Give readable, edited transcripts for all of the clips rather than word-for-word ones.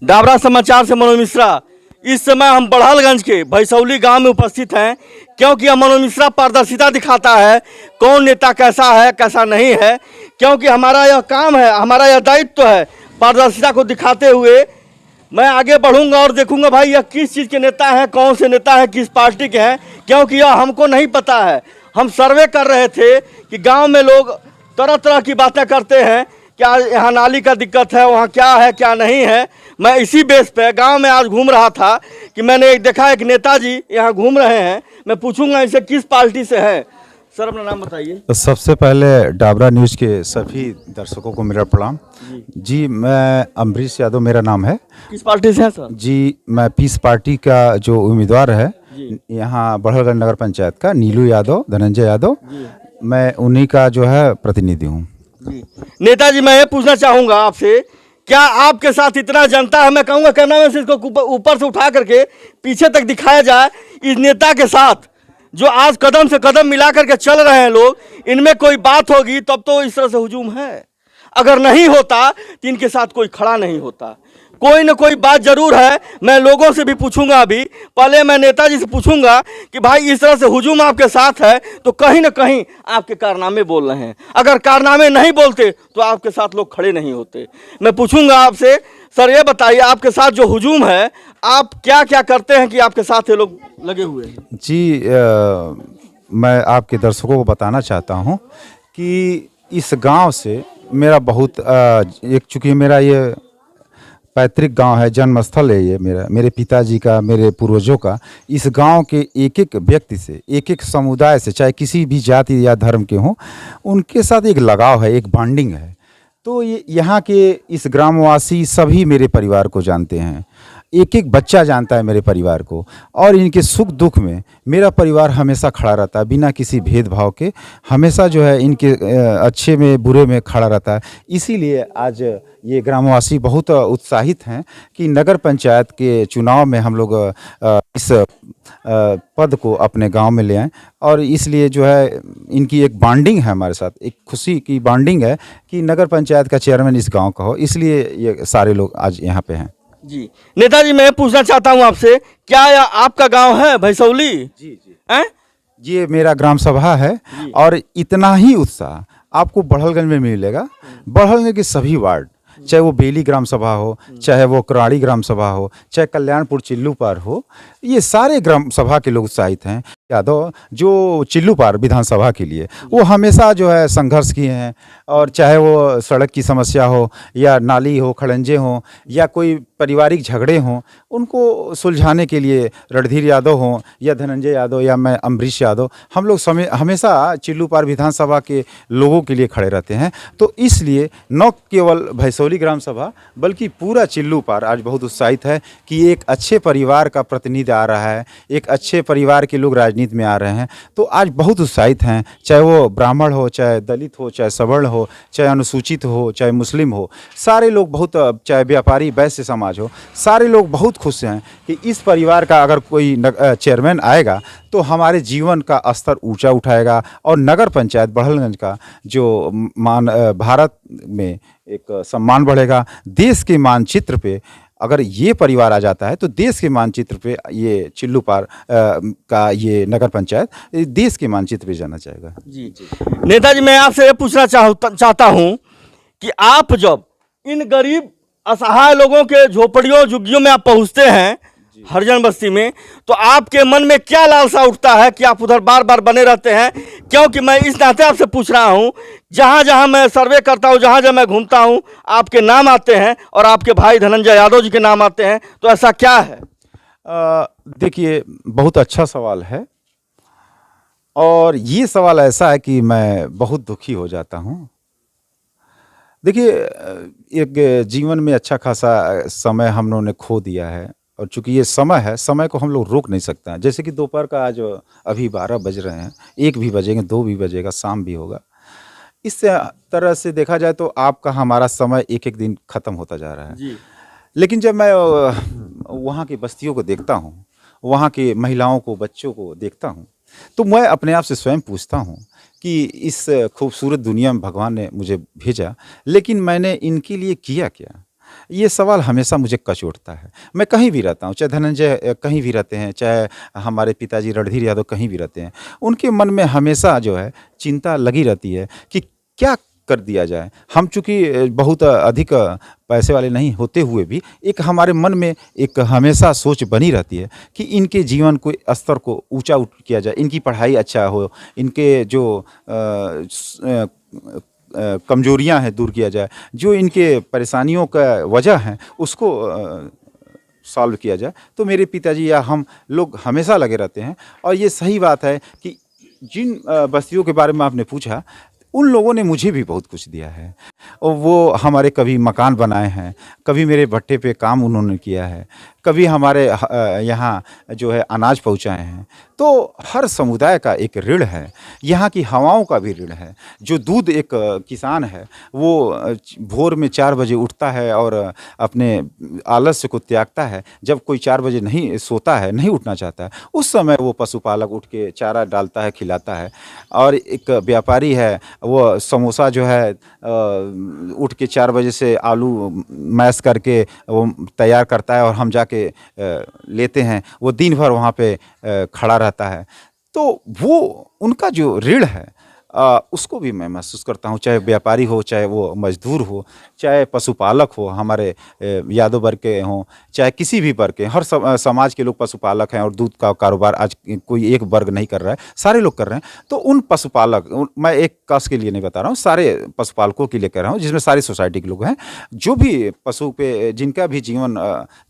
डाबरा समाचार से मनोज मिश्रा। इस समय हम बड़हलगंज के भैसौली गांव में उपस्थित हैं, क्योंकि हम मनोज मिश्रा पारदर्शिता दिखाता है कौन नेता कैसा है कैसा नहीं है, क्योंकि हमारा यह काम है, हमारा यह दायित्व है पारदर्शिता को दिखाते हुए। मैं आगे बढ़ूंगा और देखूंगा भाई यह किस चीज़ के नेता हैं, कौन से नेता हैं, किस पार्टी के हैं, क्योंकि यह हमको नहीं पता है। हम सर्वे कर रहे थे कि गांव में लोग तरह तरह की बातें करते हैं, क्या यहाँ नाली का दिक्कत है, वहाँ क्या है क्या नहीं है। मैं इसी बेस पे गांव में आज घूम रहा था कि मैंने एक देखा एक नेताजी यहाँ घूम रहे हैं। मैं पूछूंगा इसे किस पार्टी से है। सर अपना नाम बताइए। तो सबसे पहले डाबरा न्यूज़ के सभी दर्शकों को मेरा प्रणाम जी। मैं अमरीश यादव मेरा नाम है। किस पार्टी से हैं सर? जी मैं पीस पार्टी का जो उम्मीदवार है यहाँ बड़हलगंज नगर पंचायत का, नीलू यादव, धनंजय यादव, मैं उन्हीं का जो है प्रतिनिधि हूँ। नेताजी मैं ये पूछना चाहूँगा आपसे, क्या आपके साथ इतना जनता है, मैं कहूँगा कैमरा मैन से इसको ऊपर से उठा करके पीछे तक दिखाया जाए, इस नेता के साथ जो आज कदम से कदम मिला करके चल रहे हैं लोग, इनमें कोई बात होगी तब तो इस तरह से हुजूम है। अगर नहीं होता तो इनके साथ कोई खड़ा नहीं होता। कोई न कोई बात जरूर है। मैं लोगों से भी पूछूंगा, अभी पहले मैं नेताजी से पूछूंगा कि भाई इस तरह से हुजूम आपके साथ है तो कहीं न कहीं आपके कारनामे बोल रहे हैं। अगर कारनामे नहीं बोलते तो आपके साथ लोग खड़े नहीं होते। मैं पूछूंगा आपसे, सर ये बताइए आपके साथ जो हुजूम है, आप क्या क्या करते हैं कि आपके साथ ये लोग लगे हुए हैं? जी मैं आपके दर्शकों को बताना चाहता हूँ कि इस गांव से मेरा बहुत एक चूँकि मेरा ये पैतृक गांव है, जन्मस्थल है ये मेरे पिताजी का, मेरे पूर्वजों का। इस गांव के एक एक व्यक्ति से, एक एक समुदाय से, चाहे किसी भी जाति या धर्म के हों, उनके साथ एक लगाव है, एक बॉन्डिंग है। तो ये यहाँ के इस ग्रामवासी सभी मेरे परिवार को जानते हैं। एक एक बच्चा जानता है मेरे परिवार को, और इनके सुख दुख में मेरा परिवार हमेशा खड़ा रहता है बिना किसी भेदभाव के। हमेशा जो है इनके अच्छे में बुरे में खड़ा रहता है। इसीलिए आज ये ग्रामवासी बहुत उत्साहित हैं कि नगर पंचायत के चुनाव में हम लोग इस पद को अपने गांव में ले आएँ। और इसलिए जो है इनकी एक बॉन्डिंग है हमारे साथ, एक खुशी की बॉन्डिंग है कि नगर पंचायत का चेयरमैन इस गांव का हो, इसलिए ये सारे लोग आज यहाँ पे हैं। जी नेताजी मैं पूछना चाहता हूँ आपसे, क्या यह आपका गांव है भैसौली? जी जी हैं? ये मेरा ग्राम सभा है, और इतना ही उत्साह आपको बड़हलगंज में मिलेगा। बड़हलगंज के सभी वार्ड, चाहे वो बेली ग्राम सभा हो, चाहे वो कराड़ी ग्राम सभा हो, चाहे कल्याणपुर चिल्लू पार हो, ये सारे ग्राम सभा के लोग उत्साहित हैं। यादव जो चिल्लू पार विधानसभा के लिए वो हमेशा जो है संघर्ष किए हैं, और चाहे वो सड़क की समस्या हो या नाली हो, खड़ंजे हों, या कोई पारिवारिक झगड़े हों, उनको सुलझाने के लिए रणधीर यादव हों या धनंजय यादव या मैं अमरीश यादव, हम लोग हमेशा चिल्लू पार विधानसभा के लोगों के लिए खड़े रहते हैं। तो इसलिए न केवल भैसौली ग्राम सभा बल्कि पूरा चिल्लू पार आज बहुत उत्साहित है कि एक अच्छे परिवार का प्रतिनिधि आ रहा है, एक अच्छे परिवार के लोग राजनीति में आ रहे हैं। तो आज बहुत उत्साहित हैं, चाहे वो ब्राह्मण हो, चाहे दलित हो, चाहे सवर्ण हो, चाहे अनुसूचित हो, चाहे मुस्लिम हो, सारे लोग बहुत, चाहे व्यापारी वैश्य समाज हो, सारे लोग बहुत खुश हैं कि इस परिवार का अगर कोई चेयरमैन आएगा तो हमारे जीवन का स्तर ऊंचा उठाएगा, और नगर पंचायत बड़हलगंज का जो भारत में एक सम्मान बढ़ेगा। देश के मानचित्र पे अगर ये परिवार आ जाता है तो देश के मानचित्र पे ये चिल्लू पार का ये नगर पंचायत देश के मानचित्र पे जाना चाहेगा। जी नेताजी मैं आपसे ये पूछना चाहता हूँ कि आप जब इन गरीब असहाय लोगों के झोपड़ियों झुग्गियों में आप पहुँचते हैं, हरिजन बस्ती में, तो आपके मन में क्या लालसा उठता है कि आप उधर बार बार बने रहते हैं? क्योंकि मैं इस नाते आपसे पूछ रहा हूं, जहां जहां मैं सर्वे करता हूं, जहां जहां मैं घूमता हूं, आपके नाम आते हैं और आपके भाई धनंजय यादव जी के नाम आते हैं, तो ऐसा क्या है? देखिए बहुत अच्छा सवाल है, और ये सवाल ऐसा है कि मैं बहुत दुखी हो जाता हूँ। देखिए एक जीवन में अच्छा खासा समय हम लोगों ने खो दिया है, और चूंकि ये समय है, समय को हम लोग रोक नहीं सकते हैं। जैसे कि दोपहर का आज अभी 12 बज रहे हैं, 1 भी बजेंगे, 2 भी बजेगा, शाम भी होगा। इस तरह से देखा जाए तो आपका हमारा समय एक एक दिन ख़त्म होता जा रहा है जी। लेकिन जब मैं वहाँ की बस्तियों को देखता हूँ, वहाँ के महिलाओं को, बच्चों को देखता हूँ, तो मैं अपने आप से स्वयं पूछता हूँ कि इस खूबसूरत दुनिया में भगवान ने मुझे भेजा, लेकिन मैंने इनके लिए किया क्या? ये सवाल हमेशा मुझे कचोटता है। मैं कहीं भी रहता हूँ, चाहे धनंजय कहीं भी रहते हैं, चाहे हमारे पिताजी रणधीर यादव कहीं भी रहते हैं, उनके मन में हमेशा जो है चिंता लगी रहती है कि क्या कर दिया जाए। हम चूँकि बहुत अधिक पैसे वाले नहीं होते हुए भी एक हमारे मन में एक हमेशा सोच बनी रहती है कि इनके जीवन को स्तर को ऊंचा किया जाए, इनकी पढ़ाई अच्छा हो, इनके जो कमजोरियां हैं दूर किया जाए, जो इनके परेशानियों का वजह है उसको सॉल्व किया जाए। तो मेरे पिताजी या हम लोग हमेशा लगे रहते हैं। और ये सही बात है कि जिन बस्तियों के बारे में आपने पूछा, उन लोगों ने मुझे भी बहुत कुछ दिया है। और वो हमारे कभी मकान बनाए हैं, कभी मेरे भट्टे पे काम उन्होंने किया है, कभी हमारे यहाँ जो है अनाज पहुँचाए हैं। तो हर समुदाय का एक ऋण है, यहाँ की हवाओं का भी ऋण है। जो दूध एक किसान है वो भोर में 4 बजे उठता है और अपने आलस्य को त्यागता है। जब कोई 4 बजे नहीं सोता है, नहीं उठना चाहता है, उस समय वो पशुपालक उठ के चारा डालता है, खिलाता है। और एक व्यापारी है, वो समोसा जो है उठ के 4 बजे से आलू मैश करके वो तैयार करता है और हम जाके लेते हैं। वो दिन भर वहाँ पे खड़ा रहता है। तो वो उनका जो ऋण है उसको भी मैं महसूस करता हूँ, चाहे व्यापारी हो, चाहे वो मजदूर हो, चाहे पशुपालक हो, हमारे यादव वर्ग के हों, चाहे किसी भी वर्ग के। हर समाज के लोग पशुपालक हैं और दूध का कारोबार आज कोई एक वर्ग नहीं कर रहा है, सारे लोग कर रहे हैं। तो उन पशुपालक, मैं एक कास्ट के लिए नहीं बता रहा हूँ, सारे पशुपालकों के लिए कह रहा हूँ, जिसमें सारी सोसाइटी के लोग हैं। जो भी पशु पे जिनका भी जीवन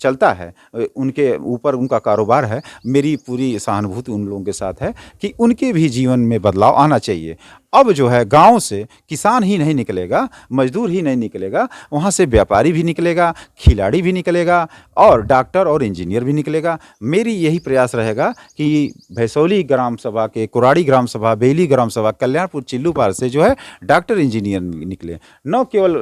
चलता है, उनके ऊपर उनका कारोबार है, मेरी पूरी सहानुभूति उन लोगों के साथ है कि उनके भी जीवन में बदलाव आना चाहिए। अब जो है गांव से किसान ही नहीं निकलेगा, मजदूर ही नहीं निकलेगा, वहाँ से व्यापारी भी निकलेगा, खिलाड़ी भी निकलेगा और डॉक्टर और इंजीनियर भी निकलेगा। मेरी यही प्रयास रहेगा कि भैसौली ग्राम सभा के, कुराड़ी ग्राम सभा, बेली ग्राम सभा, कल्याणपुर चिल्लूपार से जो है डॉक्टर इंजीनियर निकले, न केवल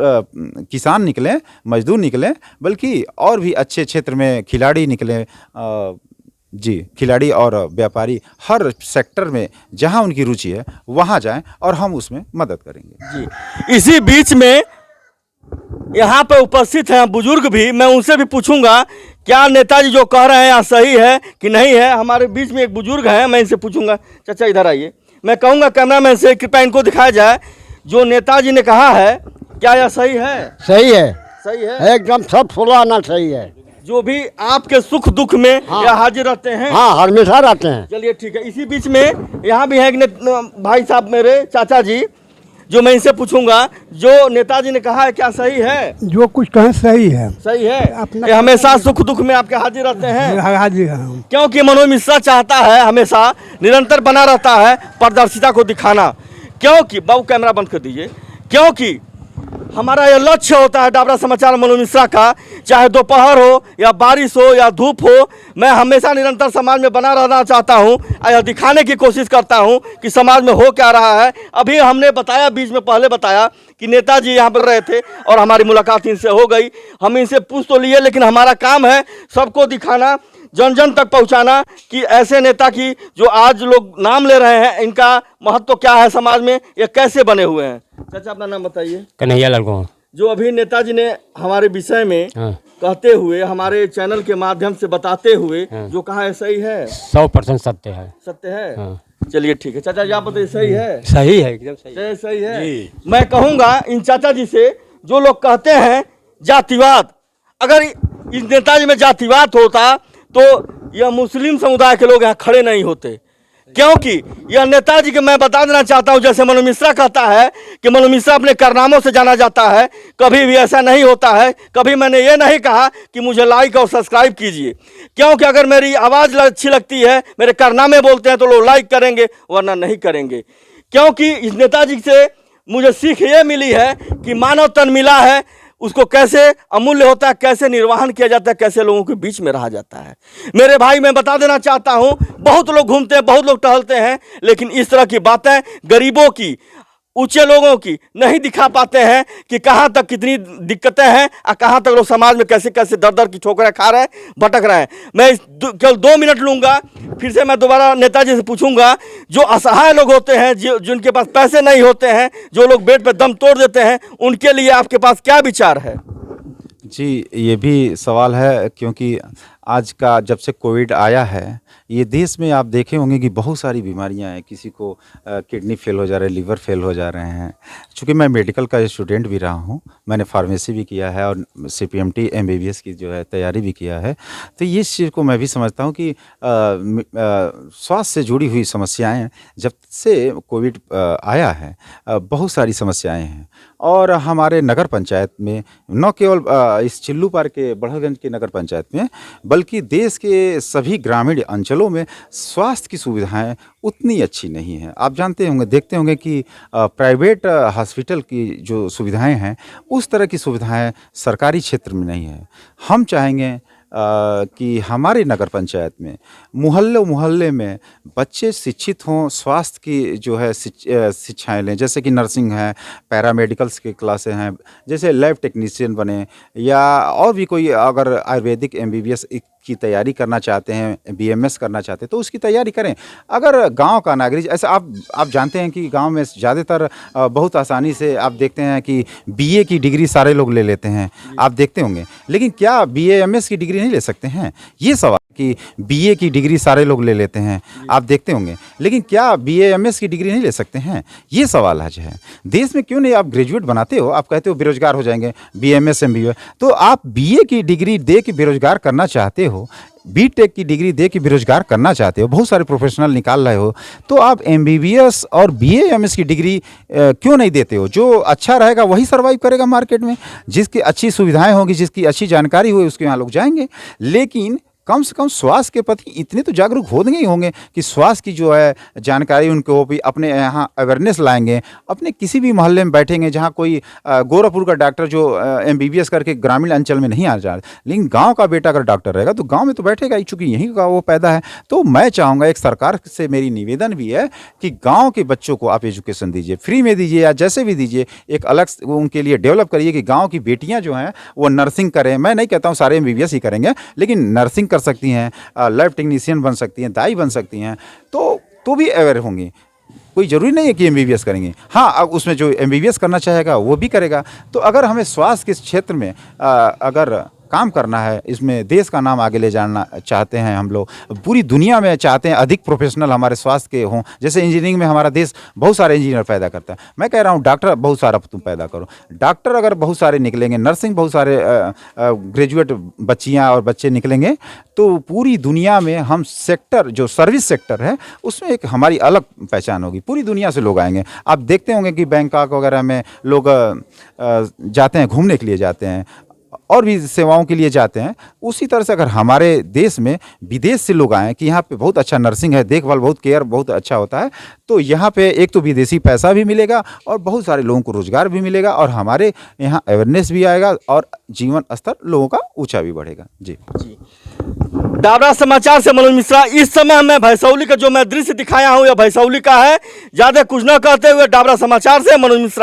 किसान निकलें, मजदूर निकलें, बल्कि और भी अच्छे क्षेत्र में खिलाड़ी निकलें। जी, खिलाड़ी और व्यापारी हर सेक्टर में जहां उनकी रुचि है वहां जाएं और हम उसमें मदद करेंगे। जी, इसी बीच में यहाँ पे उपस्थित हैं बुजुर्ग भी, मैं उनसे भी पूछूंगा क्या नेताजी जो कह रहे हैं यहाँ सही है कि नहीं है। हमारे बीच में एक बुजुर्ग हैं, मैं इनसे पूछूंगा। चाचा इधर आइए, मैं कहूँगा कैमरामैन से कृपया इनको दिखाया जाए, जो नेताजी ने कहा है क्या यह सही है? सही है, सही है, एकदम सब फुला आना सही है। जो भी आपके सुख दुख में या हाजिर रहते हैं? हाँ, हमेशा रहते हैं। चलिए ठीक है। इसी बीच में यहाँ भी है एक भाई साहब, मेरे चाचा जी, जो मैं इनसे पूछूंगा, जो नेताजी ने कहा है क्या सही है? जो कुछ कहें सही है। सही है, ये हमेशा सुख दुख में आपके हाजिर रहते हैं? हाजिर हैं। क्योंकि मनोज मिश्रा चाहता है हमेशा निरंतर बना रहता है पारदर्शिता को दिखाना। क्योंकि बाबू कैमरा बंद कर दीजिए। क्योंकि हमारा यह लक्ष्य होता है डाबरा समाचार मनोज मिश्रा का, चाहे दोपहर हो या बारिश हो या धूप हो, मैं हमेशा निरंतर समाज में बना रहना चाहता हूं और यह दिखाने की कोशिश करता हूं कि समाज में हो क्या रहा है। अभी हमने बताया, बीच में पहले बताया कि नेताजी यहाँ पर रहे थे और हमारी मुलाकात इनसे हो गई। हम इनसे पूछ तो लिए, लेकिन हमारा काम है सबको दिखाना, जन जन तक पहुंचाना कि ऐसे नेता की जो आज लोग नाम ले रहे हैं, इनका महत्व क्या है समाज में, ये कैसे बने हुए हैं। चाचा अपना नाम बताइए। कन्हैया लाल को। जो अभी नेताजी ने हमारे विषय में कहते हुए, हमारे चैनल के माध्यम से बताते हुए जो कहा है सही है? 100% सत्य है। सत्य है। चलिए ठीक है चाचा जी, आप बताइए सही है? सही है, एकदम सही। सही है। मैं कहूँगा इन चाचा जी से, जो लोग कहते हैं जातिवाद, अगर इस नेताजी में जातिवाद होता तो यह मुस्लिम समुदाय के लोग यहाँ खड़े नहीं होते। क्योंकि यह नेताजी के, मैं बता देना चाहता हूँ, जैसे मनोज मिश्रा कहता है कि मनोज मिश्रा अपने कारनामों से जाना जाता है, कभी भी ऐसा नहीं होता है। कभी मैंने ये नहीं कहा कि मुझे लाइक और सब्सक्राइब कीजिए, क्योंकि अगर मेरी आवाज़ अच्छी लगती है, मेरे कारनामे बोलते हैं, तो लोग लाइक करेंगे, वरना नहीं करेंगे। क्योंकि इस नेताजी से मुझे सीख ये मिली है कि मानव तन मिला है, उसको कैसे अमूल्य होता है, कैसे निर्वहन किया जाता है, कैसे लोगों के बीच में रहा जाता है। मेरे भाई, मैं बता देना चाहता हूं, बहुत लोग घूमते हैं, बहुत लोग टहलते हैं, लेकिन इस तरह की बातें गरीबों की, ऊंचे लोगों की नहीं दिखा पाते हैं कि कहां तक कितनी दिक्कतें हैं और कहां तक लोग समाज में कैसे कैसे दर दर की ठोकरें खा रहे हैं, भटक रहे हैं। मैं केवल 2 मिनट लूंगा, फिर से मैं दोबारा नेताजी से पूछूंगा, जो असहाय लोग होते हैं, जिनके पास पैसे नहीं होते हैं, जो लोग बेड पे दम तोड़ देते हैं, उनके लिए आपके पास क्या विचार है? जी, ये भी सवाल है क्योंकि आज का जब से कोविड आया है, ये देश में आप देखे होंगे कि बहुत सारी बीमारियां हैं। किसी को किडनी फेल हो जा रहा है, लिवर फेल हो जा रहे हैं। चूँकि मैं मेडिकल का स्टूडेंट भी रहा हूँ, मैंने फार्मेसी भी किया है और सीपीएमटी एमबीबीएस की जो है तैयारी भी किया है। तो ये इस चीज़ को मैं भी समझता हूँ कि स्वास्थ्य से जुड़ी हुई समस्याएँ जब से कोविड आया है, बहुत सारी समस्याएँ हैं। और हमारे नगर पंचायत में न केवल इस चिल्लूपार के बड़हलगंज के नगर पंचायत में, बल्कि देश के सभी ग्रामीण अंचलों में स्वास्थ्य की सुविधाएं उतनी अच्छी नहीं हैं। आप जानते होंगे, देखते होंगे कि प्राइवेट हॉस्पिटल की जो सुविधाएं हैं, उस तरह की सुविधाएं सरकारी क्षेत्र में नहीं है। हम चाहेंगे कि हमारे नगर पंचायत में मोहल्ले में बच्चे शिक्षित हों, स्वास्थ्य की जो है शिक्षाएं लें, जैसे कि नर्सिंग है, पैरामेडिकल्स की क्लासें हैं, जैसे लैब टेक्नीशियन बने, या और भी कोई अगर आयुर्वेदिक एमबीबीएस की तैयारी करना चाहते हैं, बीएमएस करना चाहते हैं, तो उसकी तैयारी करें। अगर गांव का नागरिक, ऐसा आप जानते हैं कि गांव में ज़्यादातर बहुत आसानी से आप देखते हैं कि बीए की डिग्री सारे लोग ले लेते हैं, आप देखते होंगे। लेकिन क्या बीएएमएस की डिग्री नहीं ले सकते हैं? ये सवाल कि बीए की डिग्री सारे लोग ले लेते हैं, आप देखते होंगे। लेकिन क्या बीएएमएस की डिग्री नहीं ले सकते हैं? ये सवाल आज है। देश में क्यों नहीं आप ग्रेजुएट बनाते हो? आप कहते हो बेरोजगार हो जाएंगे, बीएमएस एमबीए, तो आप बीए की डिग्री दे के बेरोजगार करना चाहते हो, बीटेक की डिग्री दे के बेरोजगार करना चाहते हो, बहुत सारे प्रोफेशनल निकाल रहे हो, तो आप एमबीबीएस और बीएएमएस की डिग्री क्यों नहीं देते हो? जो अच्छा रहेगा वही सर्वाइव करेगा मार्केट में, जिसकी अच्छी सुविधाएं होगी, जिसकी अच्छी जानकारी होगी, उसके यहाँ लोग जाएंगे। लेकिन कम से कम स्वास्थ्य के प्रति इतने तो जागरूक होंगे ही होंगे कि स्वास्थ्य की जो है जानकारी उनको भी अपने यहाँ अवेयरनेस लाएंगे। अपने किसी भी मोहल्ले में बैठेंगे जहाँ कोई गोरखपुर का डॉक्टर जो एमबीबीएस करके ग्रामीण अंचल में नहीं आ जा रहा, लेकिन गांव का बेटा अगर डॉक्टर रहेगा तो गांव में तो बैठेगा ही, चूँकि यहीं का वो पैदा है। तो मैं चाहूँगा, एक सरकार से मेरी निवेदन भी है कि गाँव के बच्चों को आप एजुकेशन दीजिए, फ्री में दीजिए या जैसे भी दीजिए, एक अलग उनके लिए डेवलप करिए कि गाँव की बेटियाँ जो हैं वो नर्सिंग करें। मैं नहीं कहता हूँ सारे एमबीबीएस ही करेंगे, लेकिन नर्सिंग कर सकती हैं, लैब टेक्नीशियन बन सकती हैं, दाई बन सकती हैं, तो भी अवेयर होंगी। कोई ज़रूरी नहीं है कि एमबीबीएस करेंगे। हाँ, अब उसमें जो एमबीबीएस करना चाहेगा वो भी करेगा। तो अगर हमें स्वास्थ्य के क्षेत्र में अगर काम करना है, इसमें देश का नाम आगे ले जाना चाहते हैं हम लोग, पूरी दुनिया में चाहते हैं अधिक प्रोफेशनल हमारे स्वास्थ्य के हों। जैसे इंजीनियरिंग में हमारा देश बहुत सारे इंजीनियर पैदा करता है, मैं कह रहा हूँ डॉक्टर बहुत सारा तुम पैदा करो। डॉक्टर अगर बहुत सारे निकलेंगे, नर्सिंग बहुत सारे ग्रेजुएट बच्चियाँ और बच्चे निकलेंगे, तो पूरी दुनिया में हम सेक्टर, जो सर्विस सेक्टर है, उसमें एक हमारी अलग पहचान होगी। पूरी दुनिया से लोग आएंगे। आप देखते होंगे कि बैंकॉक वगैरह में लोग जाते हैं, घूमने के लिए जाते हैं और भी सेवाओं के लिए जाते हैं। उसी तरह से अगर हमारे देश में विदेश से लोग आएँ कि यहाँ पे बहुत अच्छा नर्सिंग है, देखभाल बहुत केयर बहुत अच्छा होता है, तो यहाँ पे एक तो विदेशी पैसा भी मिलेगा और बहुत सारे लोगों को रोजगार भी मिलेगा और हमारे यहाँ अवेयरनेस भी आएगा और जीवन स्तर लोगों का ऊंचा भी बढ़ेगा। जी। डाबरा समाचार से मनोज मिश्रा। इस समय मैं भैसौली का जो मैं दृश्य दिखाया हूँ, यह भैसौली का है। ज़्यादा कुछ न कहते हुए डाबरा समाचार से मनोज मिश्रा।